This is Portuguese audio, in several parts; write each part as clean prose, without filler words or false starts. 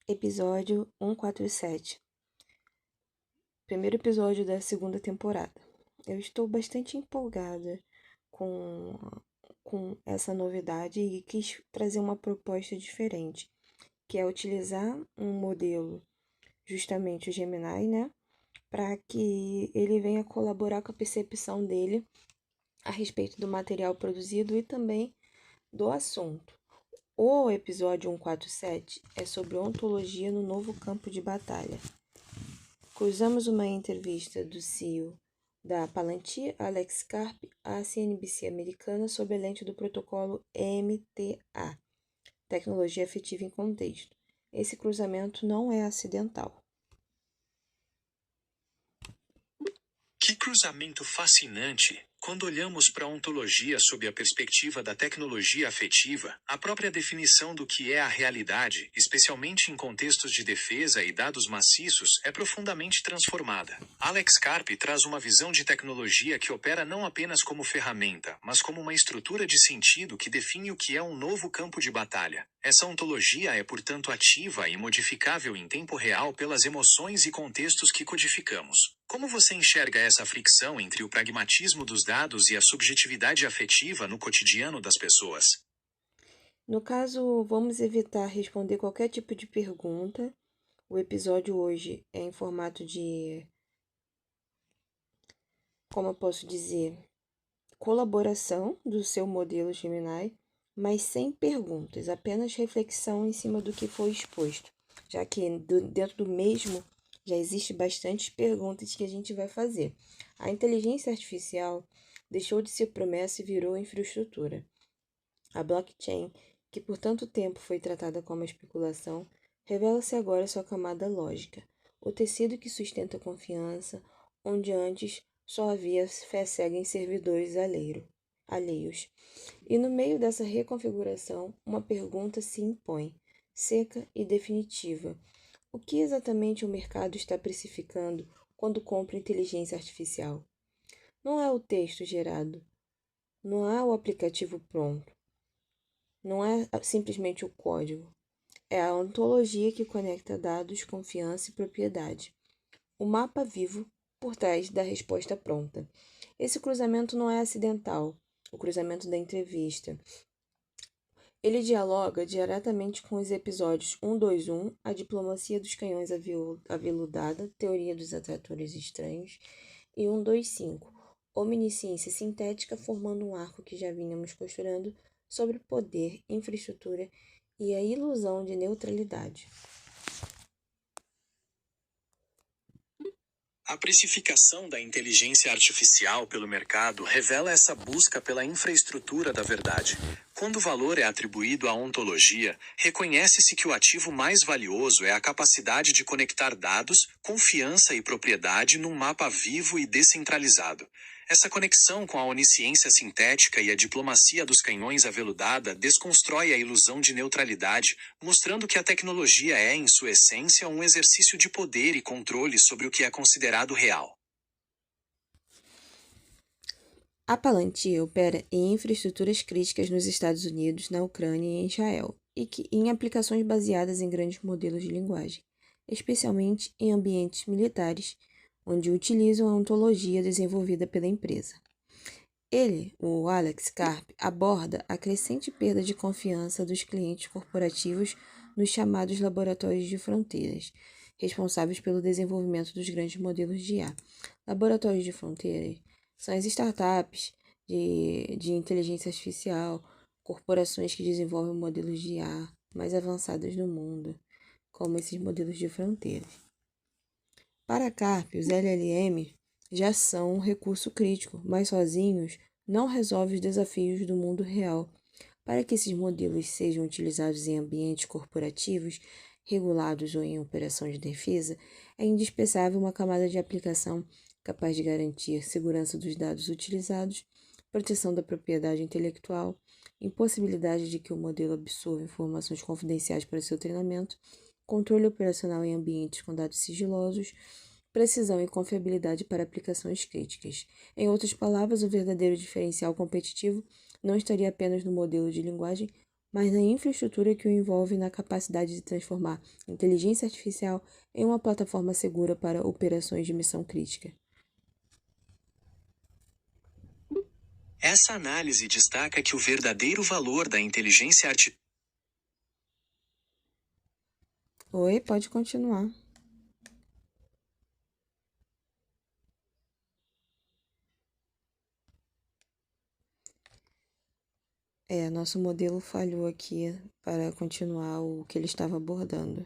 Episódio 147. Primeiro episódio da segunda temporada. Eu estou bastante empolgada com, com essa novidade e quis trazer uma proposta diferente, que é utilizar um modelo, justamente o Gemini, né? Para que ele venha colaborar com a percepção dele a respeito do material produzido e também do assunto. O episódio 147 é sobre ontologia no novo campo de batalha. Cruzamos uma entrevista do CEO da Palantir, Alex Karp, à CNBC americana sob a lente do protocolo MTA, Tecnologia Afetiva em Contexto. Esse cruzamento não é acidental. Que cruzamento fascinante! Quando olhamos para a ontologia sob a perspectiva da tecnologia afetiva, a própria definição do que é a realidade, especialmente em contextos de defesa e dados maciços, é profundamente transformada. Alex Karp traz uma visão de tecnologia que opera não apenas como ferramenta, mas como uma estrutura de sentido que define o que é um novo campo de batalha. Essa ontologia é, portanto, ativa e modificável em tempo real pelas emoções e contextos que codificamos. Como você enxerga essa fricção entre o pragmatismo dos dados e a subjetividade afetiva no cotidiano das pessoas? No caso, vamos evitar responder qualquer tipo de pergunta. O episódio hoje é em formato de, como eu posso dizer, colaboração do seu modelo Gemini, mas sem perguntas, apenas reflexão em cima do que foi exposto, já que dentro do mesmo já existe bastantes perguntas que a gente vai fazer. A inteligência artificial deixou de ser promessa e virou infraestrutura. A blockchain, que por tanto tempo foi tratada como especulação, revela-se agora sua camada lógica, o tecido que sustenta a confiança, onde antes só havia fé cega em servidores alheios. E no meio dessa reconfiguração, uma pergunta se impõe, seca e definitiva. O que exatamente o mercado está precificando quando compra inteligência artificial? Não é o texto gerado, não é o aplicativo pronto, não é simplesmente o código. É a ontologia que conecta dados, confiança e propriedade. O mapa vivo por trás da resposta pronta. Esse cruzamento não é acidental, o cruzamento da entrevista. Ele dialoga diretamente com os episódios 121, A Diplomacia dos Canhões Aveludada, Teoria dos Atratores Estranhos, e 125, Omnisciência Sintética, formando um arco que já vínhamos costurando sobre poder, infraestrutura e a ilusão de neutralidade. A precificação da inteligência artificial pelo mercado revela essa busca pela infraestrutura da verdade. Quando o valor é atribuído à ontologia, reconhece-se que o ativo mais valioso é a capacidade de conectar dados, confiança e propriedade num mapa vivo e descentralizado. Essa conexão com a onisciência sintética e a diplomacia dos canhões aveludada desconstrói a ilusão de neutralidade, mostrando que a tecnologia é, em sua essência, um exercício de poder e controle sobre o que é considerado real. A Palantir opera em infraestruturas críticas nos Estados Unidos, na Ucrânia e em Israel, e em aplicações baseadas em grandes modelos de linguagem, especialmente em ambientes militares, onde utilizam a ontologia desenvolvida pela empresa. Ele, o Alex Karp, aborda a crescente perda de confiança dos clientes corporativos nos chamados laboratórios de fronteiras, responsáveis pelo desenvolvimento dos grandes modelos de IA. Laboratórios de fronteiras são as startups de inteligência artificial, corporações que desenvolvem modelos de IA mais avançados do mundo, como esses modelos de fronteiras. Para Karp, os LLM já são um recurso crítico, mas sozinhos não resolvem os desafios do mundo real. Para que esses modelos sejam utilizados em ambientes corporativos, regulados ou em operação de defesa, é indispensável uma camada de aplicação capaz de garantir segurança dos dados utilizados, proteção da propriedade intelectual, impossibilidade de que o modelo absorva informações confidenciais para seu treinamento, controle operacional em ambientes com dados sigilosos, precisão e confiabilidade para aplicações críticas. Em outras palavras, o verdadeiro diferencial competitivo não estaria apenas no modelo de linguagem, mas na infraestrutura que o envolve e na capacidade de transformar inteligência artificial em uma plataforma segura para operações de missão crítica. Essa análise destaca que o verdadeiro valor da inteligência artificial. Oi, pode continuar. Nosso modelo falhou aqui para continuar o que ele estava abordando.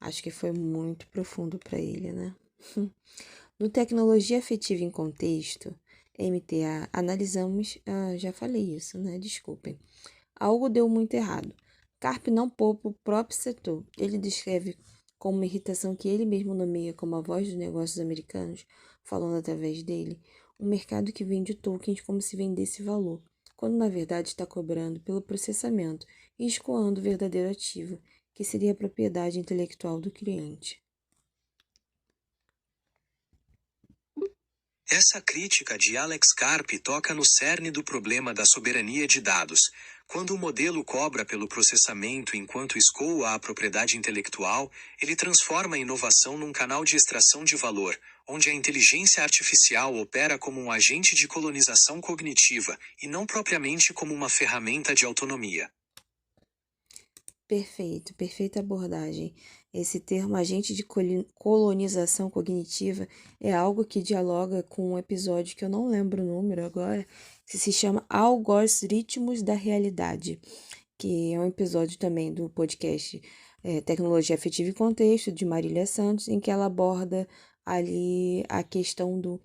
Acho que foi muito profundo para ele, né? No Tecnologia Afetiva em Contexto, MTA, analisamos. Já falei isso, né? Desculpem. Algo deu muito errado. Carpe não poupa o próprio setor. Ele descreve como uma irritação que ele mesmo nomeia como a voz dos negócios americanos, falando através dele, um mercado que vende tokens como se vendesse valor, quando na verdade está cobrando pelo processamento e escoando o verdadeiro ativo, que seria a propriedade intelectual do cliente. Essa crítica de Alex Karp toca no cerne do problema da soberania de dados. Quando o modelo cobra pelo processamento enquanto escoa a propriedade intelectual, ele transforma a inovação num canal de extração de valor, onde a inteligência artificial opera como um agente de colonização cognitiva, e não propriamente como uma ferramenta de autonomia. Perfeito, perfeita abordagem. Esse termo agente de colonização cognitiva é algo que dialoga com um episódio que eu não lembro o número agora, que se chama Algoritmos da Realidade, que é um episódio também do podcast Tecnologia Afetiva e Contexto, de Marília Santos, em que ela aborda ali a questão do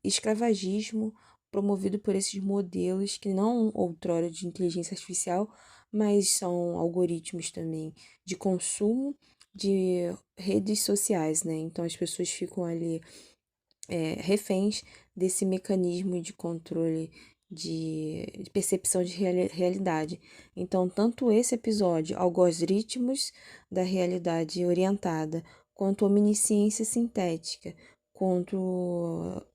escravagismo promovido por esses modelos que não outrora de inteligência artificial, mas são algoritmos também de consumo de redes sociais, né? Então as pessoas ficam ali reféns desse mecanismo de controle de percepção de realidade. Então, tanto esse episódio, Algoritmos da Realidade Orientada, quanto Omnisciência Sintética, quanto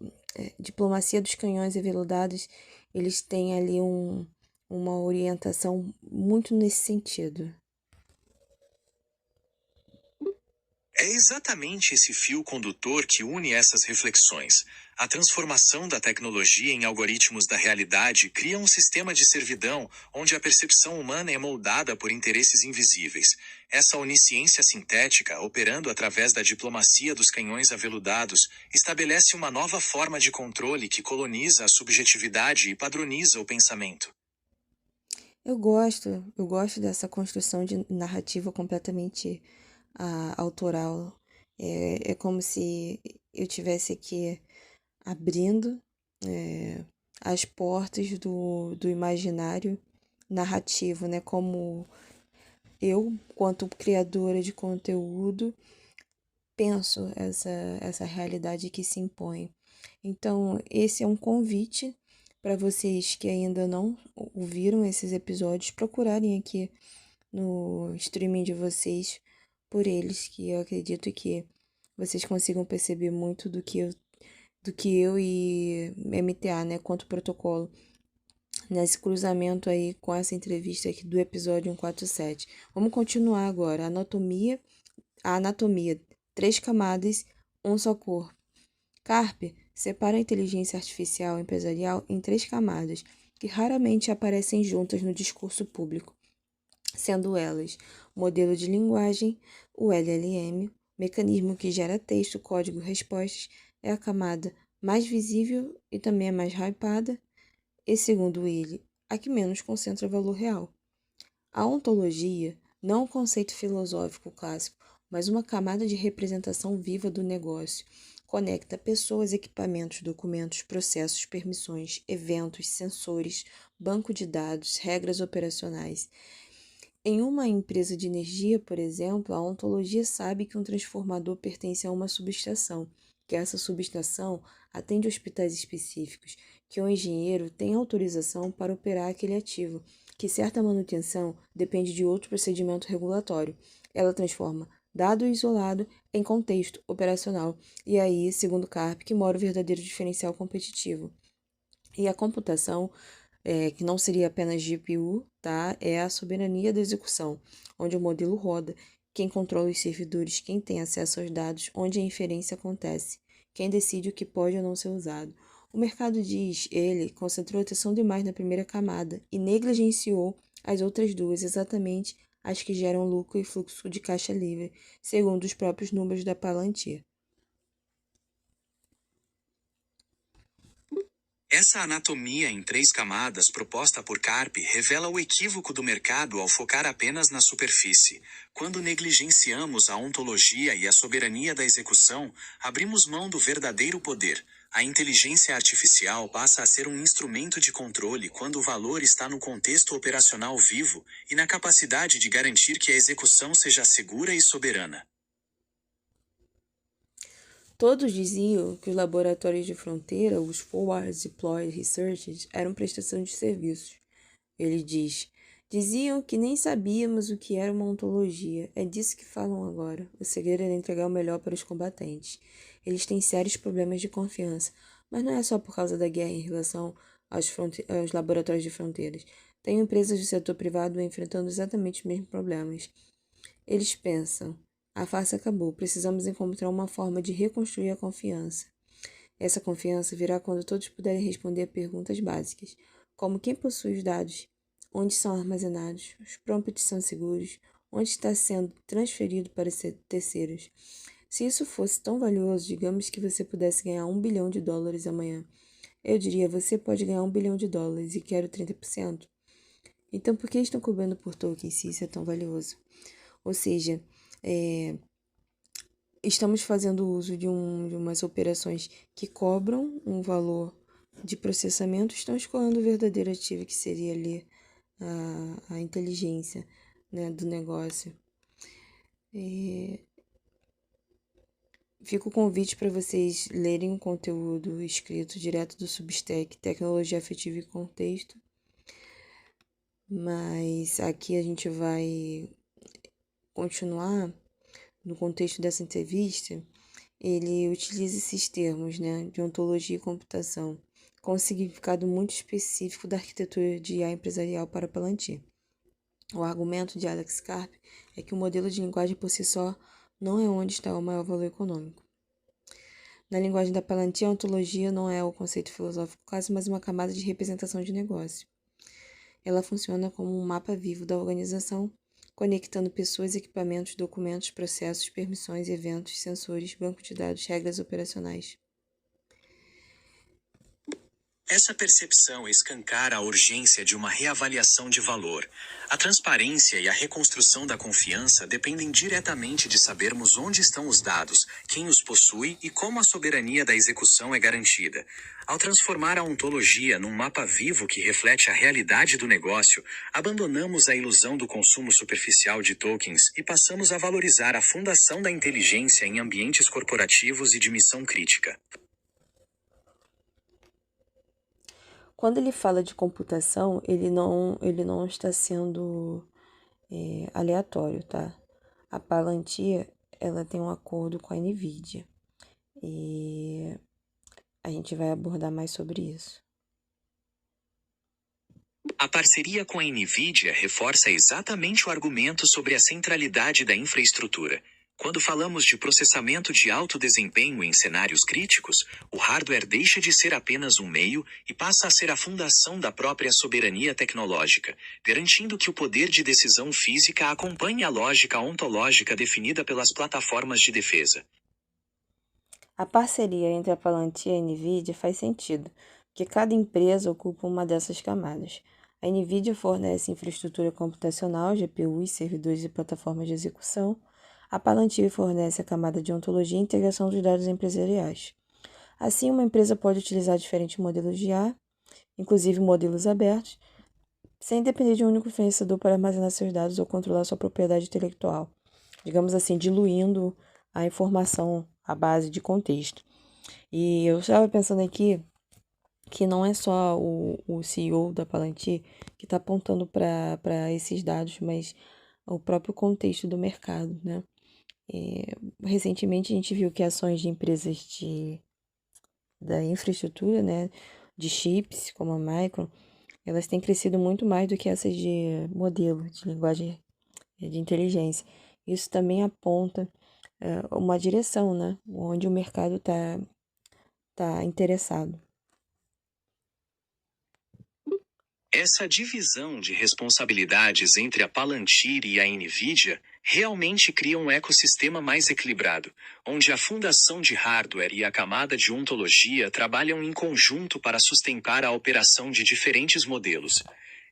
Diplomacia dos Canhões Aveludados, eles têm ali uma orientação muito nesse sentido. É exatamente esse fio condutor que une essas reflexões. A transformação da tecnologia em algoritmos da realidade cria um sistema de servidão, onde a percepção humana é moldada por interesses invisíveis. Essa onisciência sintética, operando através da diplomacia dos canhões aveludados, estabelece uma nova forma de controle que coloniza a subjetividade e padroniza o pensamento. Eu gosto dessa construção de narrativa completamente autoral. É como se eu tivesse aqui abrindo as portas do imaginário narrativo, né? Como eu, quanto criadora de conteúdo, penso essa realidade que se impõe. Então, esse é um convite para vocês que ainda não ouviram esses episódios, procurarem aqui no streaming de vocês por eles, que eu acredito que vocês consigam perceber muito do que eu e MTA, né, quanto protocolo, nesse cruzamento aí com essa entrevista aqui do episódio 147. Vamos continuar agora. A anatomia, 3 camadas, um só corpo. Carpe separa a inteligência artificial empresarial em 3 camadas, que raramente aparecem juntas no discurso público, sendo elas modelo de linguagem, o LLM, mecanismo que gera texto, código, respostas, é a camada mais visível e também a mais hypada, e segundo ele, a que menos concentra valor real. A ontologia, não um conceito filosófico clássico, mas uma camada de representação viva do negócio, conecta pessoas, equipamentos, documentos, processos, permissões, eventos, sensores, banco de dados, regras operacionais. Em uma empresa de energia, por exemplo, a ontologia sabe que um transformador pertence a uma subestação, que essa subestação atende hospitais específicos, que o engenheiro tem autorização para operar aquele ativo, que certa manutenção depende de outro procedimento regulatório. Ela transforma dado isolado em contexto operacional, e aí, segundo Karp, que mora o verdadeiro diferencial competitivo. E a computação, que não seria apenas GPU, importar é a soberania da execução, onde o modelo roda, quem controla os servidores, quem tem acesso aos dados, onde a inferência acontece, quem decide o que pode ou não ser usado. O mercado diz, ele concentrou atenção demais na primeira camada e negligenciou as outras duas, exatamente as que geram lucro e fluxo de caixa livre, segundo os próprios números da Palantir. Essa anatomia em 3 camadas proposta por Karp revela o equívoco do mercado ao focar apenas na superfície. Quando negligenciamos a ontologia e a soberania da execução, abrimos mão do verdadeiro poder. A inteligência artificial passa a ser um instrumento de controle quando o valor está no contexto operacional vivo e na capacidade de garantir que a execução seja segura e soberana. Todos diziam que os laboratórios de fronteira, os Forward Deployed Researchers, eram prestação de serviços. Ele diz, diziam que nem sabíamos o que era uma ontologia. É disso que falam agora. O segredo é entregar o melhor para os combatentes. Eles têm sérios problemas de confiança, mas não é só por causa da guerra em relação aos laboratórios de fronteiras. Tem empresas do setor privado enfrentando exatamente os mesmos problemas. Eles pensam, a farsa acabou, precisamos encontrar uma forma de reconstruir a confiança. Essa confiança virá quando todos puderem responder a perguntas básicas, como quem possui os dados, onde são armazenados, os prompts são seguros, onde está sendo transferido para terceiros. Se isso fosse tão valioso, digamos que você pudesse ganhar $1 bilhão amanhã. Eu diria, você pode ganhar $1 bilhão e quero 30%. Então, por que estão cobrando por token se isso é tão valioso? Ou seja, estamos fazendo uso de umas operações que cobram um valor de processamento, estão escolhendo o verdadeiro ativo, que seria ali a inteligência, né, do negócio. Fica o convite para vocês lerem o conteúdo escrito direto do Substack, Tecnologia Afetiva e Contexto. Mas aqui a gente vai continuar no contexto dessa entrevista. Ele utiliza esses termos, né, de ontologia e computação, com um significado muito específico da arquitetura de IA empresarial para Palantir. O argumento de Alex Karp é que o modelo de linguagem por si só não é onde está o maior valor econômico. Na linguagem da Palantir, a ontologia não é o conceito filosófico quase, mas uma camada de representação de negócio. Ela funciona como um mapa vivo da organização, conectando pessoas, equipamentos, documentos, processos, permissões, eventos, sensores, banco de dados, regras operacionais. Essa percepção escancara a urgência de uma reavaliação de valor. A transparência e a reconstrução da confiança dependem diretamente de sabermos onde estão os dados, quem os possui e como a soberania da execução é garantida. Ao transformar a ontologia num mapa vivo que reflete a realidade do negócio, abandonamos a ilusão do consumo superficial de tokens e passamos a valorizar a fundação da inteligência em ambientes corporativos e de missão crítica. Quando ele fala de computação, ele não está sendo aleatório, tá? A Palantir, ela tem um acordo com a NVIDIA e a gente vai abordar mais sobre isso. A parceria com a NVIDIA reforça exatamente o argumento sobre a centralidade da infraestrutura. Quando falamos de processamento de alto desempenho em cenários críticos, o hardware deixa de ser apenas um meio e passa a ser a fundação da própria soberania tecnológica, garantindo que o poder de decisão física acompanhe a lógica ontológica definida pelas plataformas de defesa. A parceria entre a Palantir e a NVIDIA faz sentido, porque cada empresa ocupa uma dessas camadas. A NVIDIA fornece infraestrutura computacional, GPUs, servidores e plataformas de execução. A Palantir fornece a camada de ontologia e integração dos dados empresariais. Assim, uma empresa pode utilizar diferentes modelos de IA, inclusive modelos abertos, sem depender de um único fornecedor para armazenar seus dados ou controlar sua propriedade intelectual, digamos assim, diluindo a informação à base de contexto. E eu estava pensando aqui que não é só o CEO da Palantir que está apontando para esses dados, mas o próprio contexto do mercado, né? Recentemente a gente viu que ações de empresas da infraestrutura, né, de chips, como a Micron, Elas têm crescido muito mais do que essas de modelo, de linguagem de inteligência. Isso também aponta uma direção, né? Onde o mercado tá interessado. Essa divisão de responsabilidades entre a Palantir e a NVIDIA realmente cria um ecossistema mais equilibrado, onde a fundação de hardware e a camada de ontologia trabalham em conjunto para sustentar a operação de diferentes modelos.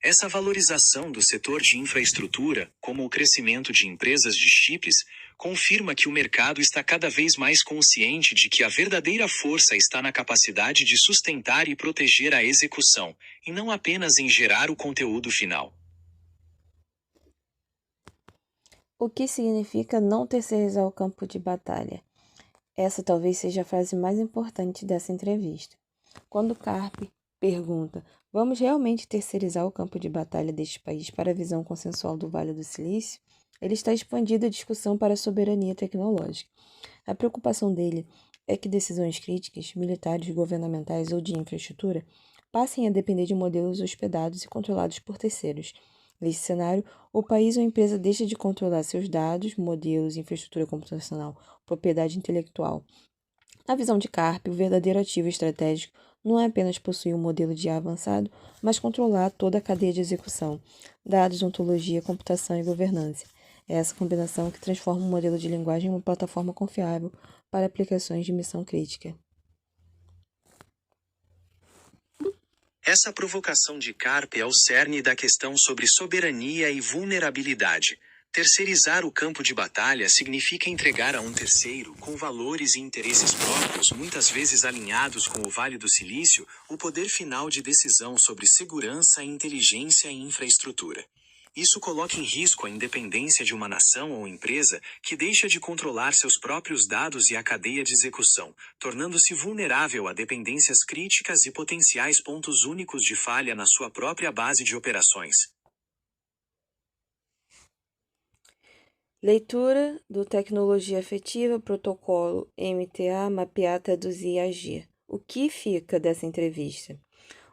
Essa valorização do setor de infraestrutura, como o crescimento de empresas de chips, confirma que o mercado está cada vez mais consciente de que a verdadeira força está na capacidade de sustentar e proteger a execução, e não apenas em gerar o conteúdo final. O que significa não terceirizar o campo de batalha? Essa talvez seja a frase mais importante dessa entrevista. Quando Karp pergunta: vamos realmente terceirizar o campo de batalha deste país para a visão consensual do Vale do Silício? Ele está expandindo a discussão para a soberania tecnológica. A preocupação dele é que decisões críticas, militares, governamentais ou de infraestrutura passem a depender de modelos hospedados e controlados por terceiros. Nesse cenário, o país ou a empresa deixa de controlar seus dados, modelos, infraestrutura computacional, propriedade intelectual. Na visão de Karp, o verdadeiro ativo estratégico não é apenas possuir um modelo de IA avançado, mas controlar toda a cadeia de execução, dados, ontologia, computação e governança. É essa combinação que transforma um modelo de linguagem em uma plataforma confiável para aplicações de missão crítica. Essa provocação de Karp é o cerne da questão sobre soberania e vulnerabilidade. Terceirizar o campo de batalha significa entregar a um terceiro, com valores e interesses próprios muitas vezes alinhados com o Vale do Silício, o poder final de decisão sobre segurança, inteligência e infraestrutura. Isso coloca em risco a independência de uma nação ou empresa que deixa de controlar seus próprios dados e a cadeia de execução, tornando-se vulnerável a dependências críticas e potenciais pontos únicos de falha na sua própria base de operações. Leitura do Tecnologia Afetiva, Protocolo MTA, Mapear, Traduzir e Agir. O que fica dessa entrevista?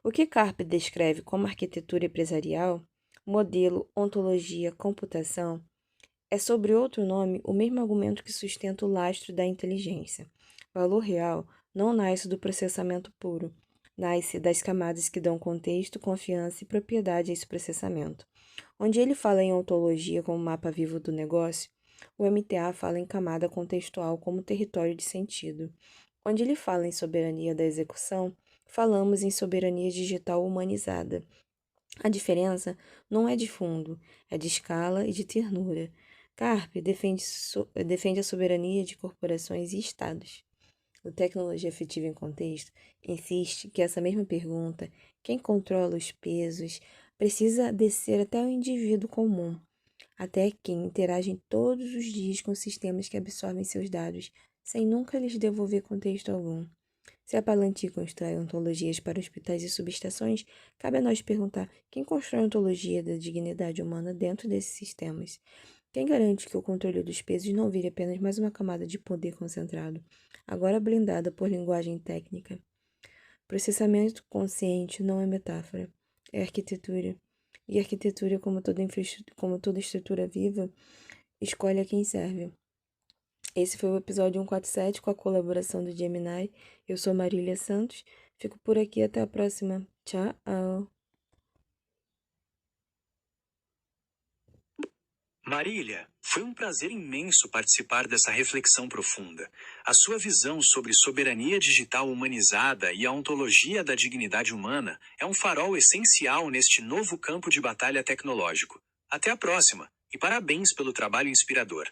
O que Karp descreve como arquitetura empresarial, modelo, ontologia, computação, é, sobre outro nome, o mesmo argumento que sustenta o lastro da inteligência. Valor real não nasce do processamento puro, nasce das camadas que dão contexto, confiança e propriedade a esse processamento. Onde ele fala em ontologia como mapa vivo do negócio, o MTA fala em camada contextual como território de sentido. Onde ele fala em soberania da execução, falamos em soberania digital humanizada. A diferença não é de fundo, é de escala e de ternura. Karp defende a soberania de corporações e estados. O Tecnologia Afetiva em Contexto insiste que essa mesma pergunta, quem controla os pesos, precisa descer até o indivíduo comum, até quem interage todos os dias com sistemas que absorvem seus dados, sem nunca lhes devolver contexto algum. Se a Palantir constrói ontologias para hospitais e subestações, cabe a nós perguntar quem constrói a ontologia da dignidade humana dentro desses sistemas. Quem garante que o controle dos pesos não vire apenas mais uma camada de poder concentrado, agora blindada por linguagem técnica? Processamento consciente não é metáfora, é arquitetura. E arquitetura, como toda estrutura viva, escolhe a quem serve. Esse foi o episódio 147 com a colaboração do Gemini. Eu sou Marília Santos. Fico por aqui, até a próxima. Tchau! Marília, foi um prazer imenso participar dessa reflexão profunda. A sua visão sobre soberania digital humanizada e a ontologia da dignidade humana é um farol essencial neste novo campo de batalha tecnológico. Até a próxima, e parabéns pelo trabalho inspirador.